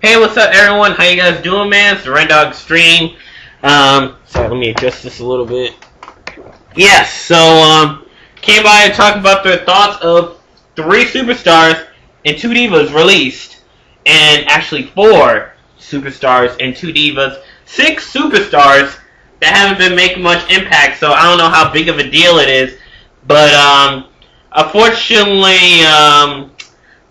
Hey, what's up, everyone? How you guys doing, man? It's the Red Dog Stream. Sorry, let me adjust this a little bit. Yes, so, came by to talk about their thoughts of 3 superstars and 2 divas released. And actually 4 superstars and 2 divas. 6 superstars that haven't been making much impact, so I don't know how big of a deal it is. But, unfortunately,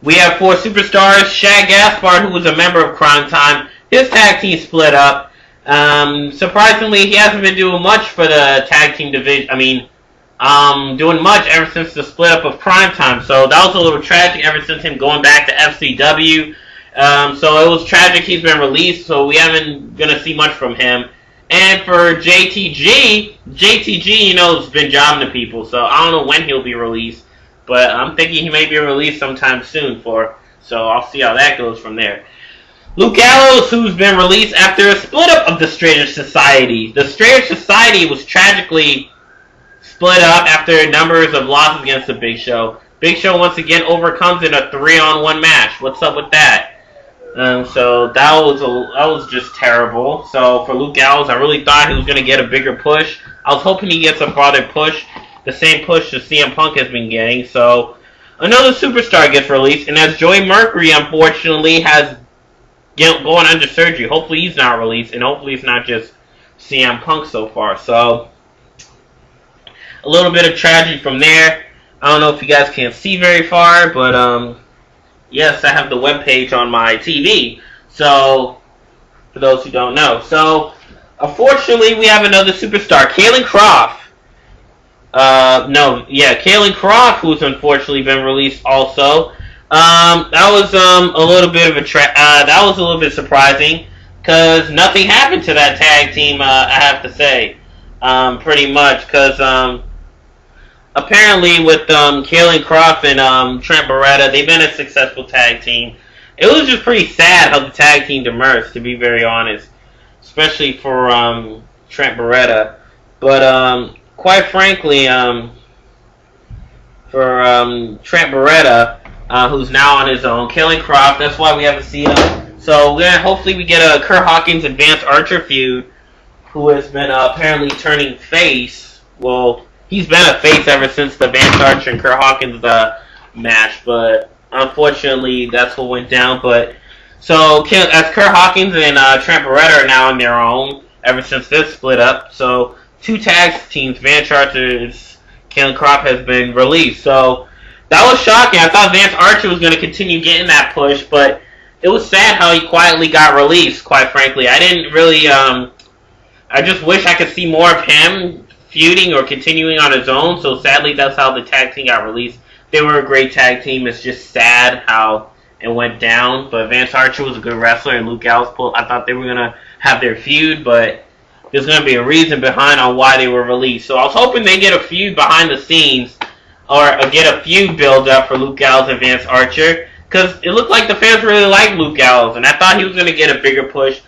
we have 4 superstars. Shad Gaspard, who was a member of Crime Time, his tag team split up. Surprisingly, he hasn't been doing much for the tag team division. Doing much ever since the split up of Crime Time. So that was a little tragic ever since him going back to FCW. So it was tragic he's been released, so we haven't going to see much from him. And for JTG, has been jobbing to people, so I don't know when he'll be released. But I'm thinking he may be released sometime soon so I'll see how that goes from there. Luke Gallows, who's been released after a split up of the Straight Society. The Straight Society was tragically split up after numbers of losses against the Big Show. Big Show once again overcomes in a 3-on-1 match. What's up with that? So that was just terrible. So for Luke Gallows, I really thought he was going to get a bigger push. I was hoping he gets a farther push. The same push that CM Punk has been getting. So another superstar gets released, and as Joey Mercury unfortunately has going under surgery. Hopefully he's not released, and hopefully it's not just CM Punk so far. So a little bit of tragedy from there. I don't know if you guys can't see very far, but yes, I have the webpage on my TV. So for those who don't know, unfortunately we have another superstar, Kaylen Croft. Kaylen Croft, who's unfortunately been released also. That was a little bit of that was a little bit surprising because nothing happened to that tag team. I have to say, pretty much because apparently with Kaylen Croft and Trent Beretta, they've been a successful tag team. It was just pretty sad how the tag team demerged, to be very honest, especially for Trent Beretta. But quite frankly, for Trent Beretta, who's now on his own, Kaylen Croft, that's why we haven't seen him. So hopefully we get a Kurt Hawkins and Vance Archer feud, who has been apparently turning face. Well, he's been a face ever since the Vance Archer and Kurt Hawkins match, but unfortunately that's what went down. But so as Kurt Hawkins and Trent Beretta are now on their own ever since this split up. So 2 tag teams, Vance Archer's Kaylen Croft has been released. So that was shocking. I thought Vance Archer was going to continue getting that push, but it was sad how he quietly got released, quite frankly. I didn't really, I just wish I could see more of him feuding or continuing on his own, so sadly that's how the tag team got released. They were a great tag team. It's just sad how it went down, but Vance Archer was a good wrestler, and Luke Gallows, I thought they were going to have their feud, but there's going to be a reason behind on why they were released. So I was hoping they get a feud behind the scenes, or get a feud build up for Luke Gallows and Vance Archer, because it looked like the fans really liked Luke Gallows, and I thought he was going to get a bigger push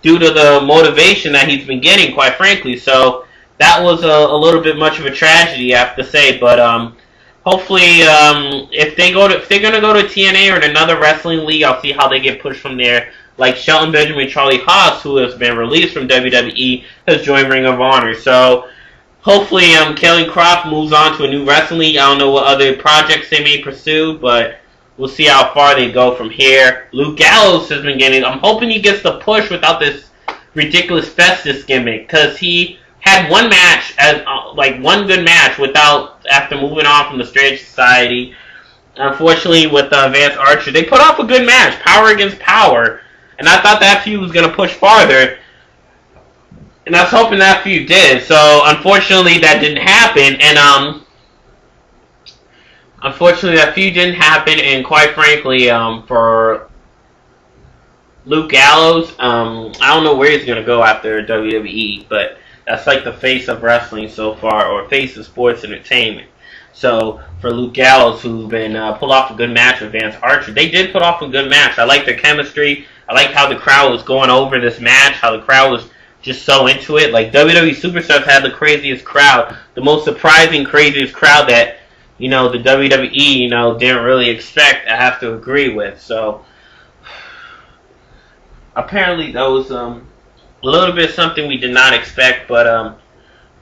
due to the motivation that he's been getting, quite frankly. So that was a little bit much of a tragedy, I have to say. But hopefully, if they're going to go to TNA or another wrestling league, I'll see how they get pushed from there. Like Shelton Benjamin, Charlie Haas, who has been released from WWE, has joined Ring of Honor. So hopefully, Kaylen Croft moves on to a new wrestling league. I don't know what other projects they may pursue, but we'll see how far they go from here. Luke Gallows has been getting. I'm hoping he gets the push without this ridiculous Festus gimmick, because he had one match, one good match after moving on from the Straight Society. Unfortunately, with Vance Archer, they put off a good match, power against power, and I thought that feud was going to push farther. And I was hoping that feud did. So, unfortunately, that didn't happen. And, unfortunately, that feud didn't happen. And, quite frankly, for Luke Gallows, I don't know where he's going to go after WWE. But that's like the face of wrestling so far, or face of sports entertainment. So, for Luke Gallows, who's been pulled off a good match with Vance Archer, they did put off a good match. I like their chemistry. I like how the crowd was going over this match, how the crowd was just so into it. Like, WWE Superstars had the craziest crowd, the most surprising, craziest crowd that, the WWE, didn't really expect, I have to agree with. So, apparently that was a little bit something we did not expect, but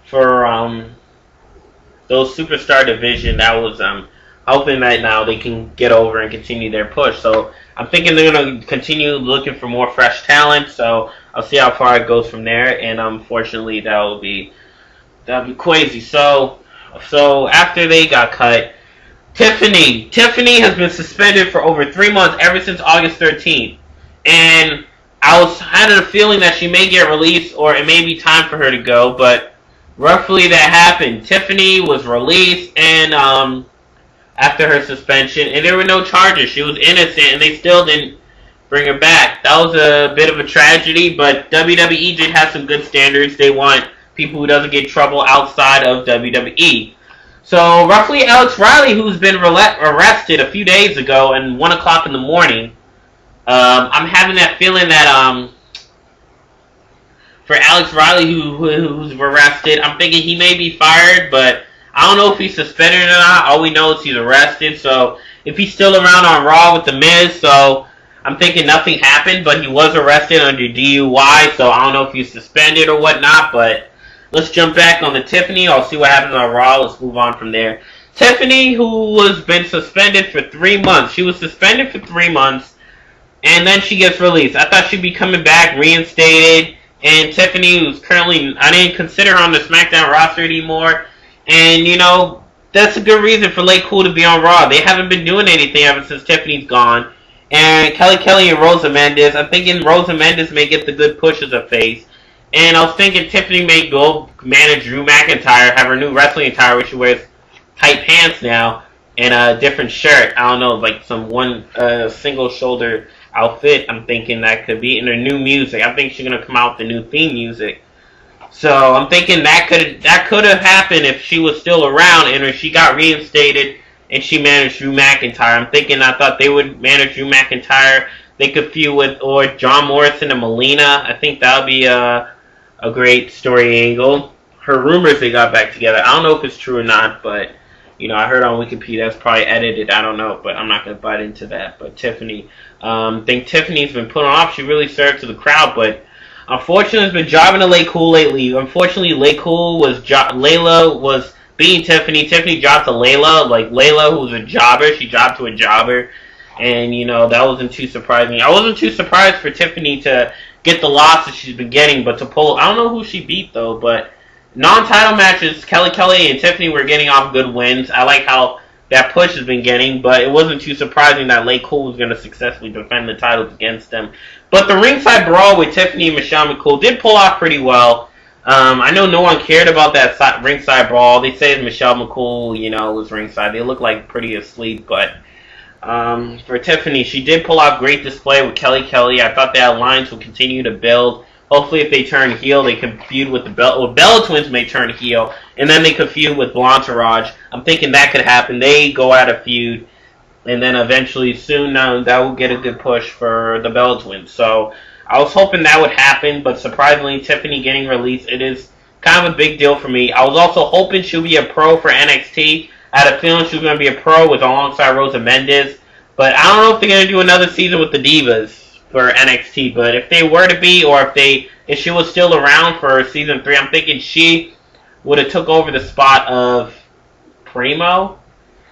for those superstar division, that was hoping that now they can get over and continue their push. So I'm thinking they're gonna continue looking for more fresh talent. So I'll see how far it goes from there. And unfortunately, that'll be crazy. So after they got cut, Tiffany has been suspended for over 3 months ever since August 13th, and I had a feeling that she may get released or it may be time for her to go, but roughly that happened. Tiffany was released and after her suspension, and there were no charges. She was innocent, and they still didn't bring her back. That was a bit of a tragedy, but WWE did have some good standards. They want people who doesn't get trouble outside of WWE. So roughly Alex Riley, who's been arrested a few days ago and 1 o'clock in the morning, I'm having that feeling that for Alex Riley, who's arrested, I'm thinking he may be fired, but I don't know if he's suspended or not. All we know is he's arrested. So if he's still around on Raw with The Miz, so I'm thinking nothing happened, but he was arrested under DUI, so I don't know if he's suspended or whatnot, but let's jump back on the Tiffany. I'll see what happens on Raw. Let's move on from there. Tiffany, who was been suspended for 3 months. She was suspended for 3 months, and then she gets released. I thought she'd be coming back, reinstated, and Tiffany, who's currently, I didn't consider her on the SmackDown roster anymore, and, you know, that's a good reason for Late Cool to be on Raw. They haven't been doing anything ever since Tiffany's gone. And Kelly and Rosa Mendes, I'm thinking Rosa Mendes may get the good push as a face. And I was thinking Tiffany may go manage Drew McIntyre, have her new wrestling attire where she wears tight pants now and a different shirt. I don't know, like some single shoulder outfit. I'm thinking that could be in her new music. I think she's gonna come out with the new theme music. So I'm thinking that could have happened if she was still around and if she got reinstated and she managed Drew McIntyre. I thought they would manage Drew McIntyre. They could feud with or John Morrison and Melina. I think that would be a great story angle. Her rumors they got back together. I don't know if it's true or not, but you know, I heard on Wikipedia it's probably edited. I don't know, but I'm not gonna bite into that. But Tiffany, I think Tiffany's been put off. She really served to the crowd, but unfortunately, has been jobbing to Late Cool lately. Unfortunately, Late Cool Layla was beating Tiffany. Tiffany dropped to Layla. Like Layla, who was a jobber, she dropped to a jobber, and you know that wasn't too surprising. I wasn't too surprised for Tiffany to get the loss that she's been getting, but to pull, I don't know who she beat though. But non-title matches, Kelly and Tiffany were getting off good wins. I like how that push has been getting, but it wasn't too surprising that Late Cool was going to successfully defend the titles against them. But the ringside brawl with Tiffany and Michelle McCool did pull off pretty well. I know no one cared about that ringside brawl. They say Michelle McCool, you know, was ringside. They look like pretty asleep, but for Tiffany, she did pull off great display with Kelly. I thought that alliance would continue to build. Hopefully, if they turn heel, they can feud with the Bella Twins may turn heel, and then they could feud with Blanchard. I'm thinking that could happen. They go out of feud, and then eventually, soon, that will get a good push for the Bella Twins. So I was hoping that would happen, but surprisingly, Tiffany getting released, it is kind of a big deal for me. I was also hoping she'll be a pro for NXT. I had a feeling she was going to be a pro alongside Rosa Mendes, but I don't know if they're going to do another season with the Divas for NXT, but if they were to be, or if she was still around for season 3, I'm thinking she would have took over the spot of Primo.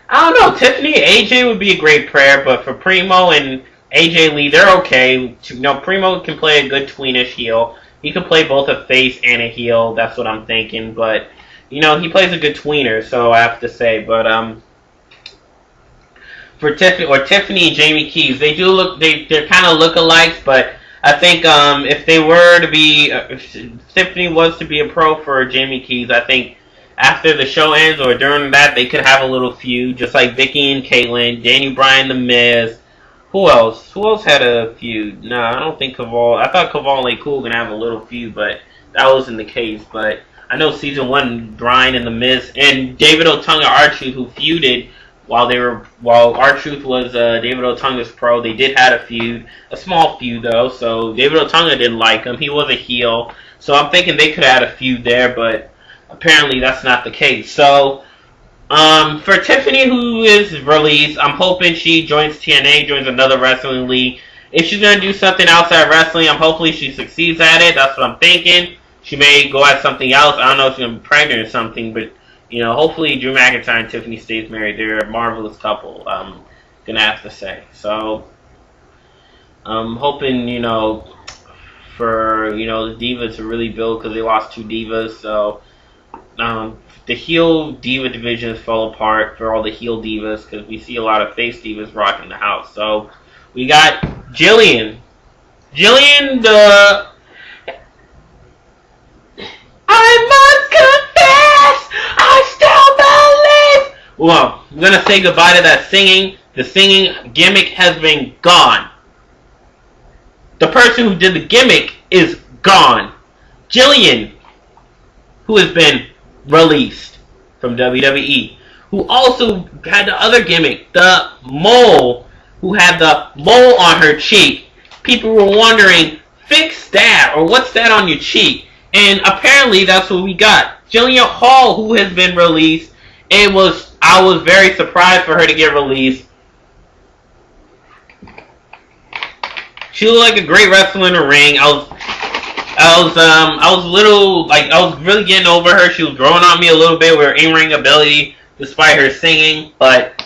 I don't know, Tiffany and AJ would be a great pair, but for Primo and AJ Lee, they're okay. You know, Primo can play a good tweenish heel. He can play both a face and a heel, that's what I'm thinking, but, you know, he plays a good tweener, so I have to say, but, for Tiffany and Jamie Keys, they're kind of lookalikes, but I think if they were to be, if Tiffany was to be a pro for Jamie Keys, I think after the show ends or during that, they could have a little feud, just like Vicky and Caitlyn, Daniel Bryan, The Miz. Who else? Who else had a feud? No, I don't think Caval. I thought Caval and Late Cool were gonna have a little feud, but that wasn't the case. But I know season 1, Bryan and The Miz and David Otunga R-Truth, who feuded while R-Truth was David Otunga's pro, they did have a feud, a small feud though. So David Otunga didn't like him. He was a heel, so I'm thinking they could have had a feud there, but apparently that's not the case. So for Tiffany, who is released, I'm hoping she joins TNA, joins another wrestling league, if she's gonna do something outside wrestling, hopefully she succeeds at it. That's what I'm thinking. She may go at something else. I don't know if she's gonna be pregnant or something, but hopefully Drew McIntyre and Tiffany stays married. They're a marvelous couple. I'm gonna have to say. So I'm hoping for the Divas to really build, because they lost 2 Divas. So the heel Diva division fell apart for all the heel Divas, because we see a lot of face Divas rocking the house. So we got Jillian. Jillian, I must confess, I still believe. Well, I'm gonna say goodbye to that singing. The singing gimmick has been gone. The person who did the gimmick is gone. Jillian, who has been released from WWE, who also had the other gimmick, the mole, who had the mole on her cheek. People were wondering, fix that, or what's that on your cheek? And apparently that's what we got. Jillian Hall, who has been released. I was very surprised for her to get released. She looked like a great wrestler in the ring. I was really getting over her. She was growing on me a little bit with her in-ring ability, despite her singing, but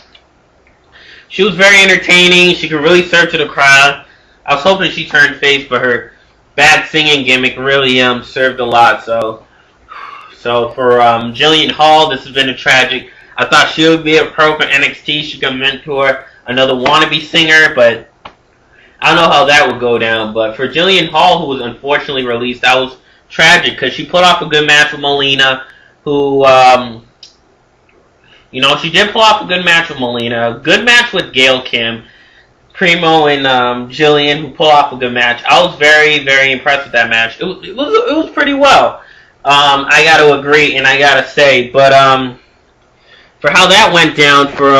she was very entertaining. She could really serve to the crowd. I was hoping she turned face, but her bad singing gimmick really served a lot. So for Jillian Hall, this has been a tragic. I thought she would be a pro for NXT. She could mentor another wannabe singer, but I don't know how that would go down. But for Jillian Hall, who was unfortunately released, that was tragic, because she put off a good match with Melina, who, she did pull off a good match with Melina, a good match with Gail Kim, Primo and Jillian, who pull off a good match. I was very, very impressed with that match. It was pretty well. I got to agree, and I got to say, but for how that went down for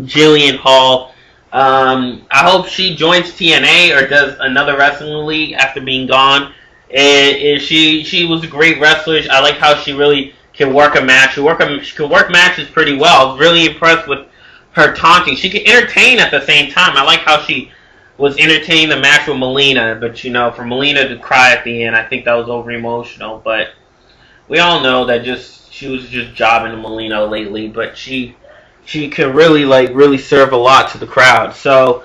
Jillian Hall, I hope she joins TNA or does another wrestling league after being gone. She was a great wrestler. I like how she really can work a match. She can work matches pretty well. I was really impressed with her taunting. She can entertain at the same time. I like how she was entertaining the match with Melina, but for Melina to cry at the end, I think that was over emotional. But we all know that she was just jobbing to Melina lately, but she can really serve a lot to the crowd. So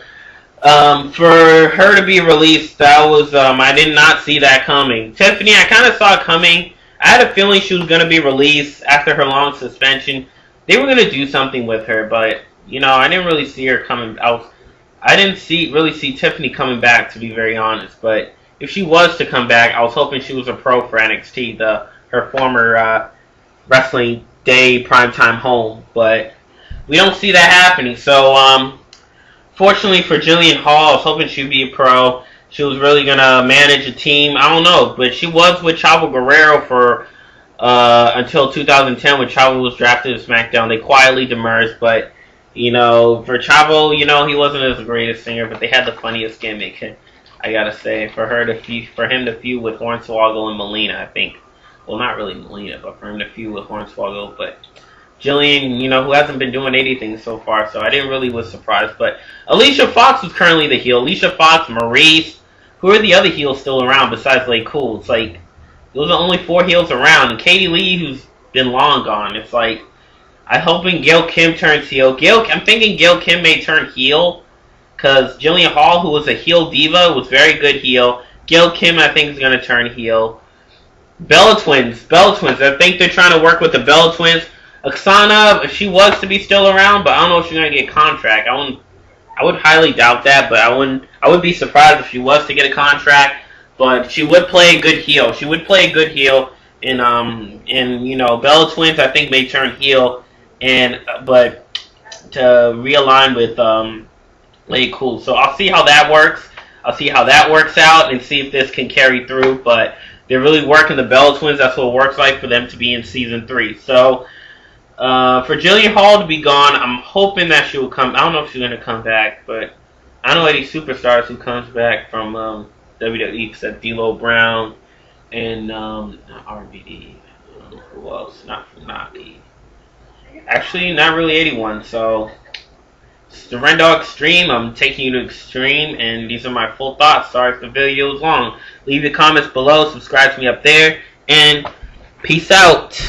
for her to be released, that was I did not see that coming. Tiffany, I kind of saw it coming. I had a feeling she was going to be released after her long suspension. They were going to do something with her, but I didn't really see her coming out. I didn't really see Tiffany coming back, to be very honest. But if she was to come back, I was hoping she was a pro for NXT, her former Wrestling Day primetime home. But we don't see that happening. So fortunately for Jillian Hall, I was hoping she'd be a pro. She was really going to manage a team. I don't know, but she was with Chavo Guerrero for until 2010 when Chavo was drafted to SmackDown. They quietly demurred, but for Chavo, he wasn't as great a singer, but they had the funniest gimmick. I gotta say, for him to feud with Hornswoggle and Melina, I think. Well, not really Melina, but for him to feud with Hornswoggle. But Jillian, who hasn't been doing anything so far, so I didn't really was surprised. But Alicia Fox was currently the heel. Alicia Fox, Maurice, who are the other heels still around besides Lay Cool? It's like those are only 4 heels around, and Katie Lee, who's been long gone. It's like I'm hoping Gail Kim turns heel. I'm thinking Gail Kim may turn heel, because Jillian Hall, who was a heel diva, was very good heel. Gail Kim, I think, is going to turn heel. Bella Twins. I think they're trying to work with the Bella Twins. Oksana, if she was to be still around, but I don't know if she's going to get a contract. I would highly doubt that, but I would be surprised if she was to get a contract. But she would play a good heel. And Bella Twins, I think, may turn heel, but to realign with Lady Cool. So I'll see how that works. I'll see how that works out and see if this can carry through. But they're really working the Bella Twins. That's what it works like for them to be in season 3. So for Jillian Hall to be gone, I'm hoping that she will come. I don't know if she's going to come back, but I know any superstars who comes back from WWE except D'Lo Brown and RVD. Who else? Not from Nabi. Actually, not really anyone. So Surrender Extreme. I'm taking you to Extreme, and these are my full thoughts. Sorry if the video is long. Leave your comments below. Subscribe to me up there, and peace out.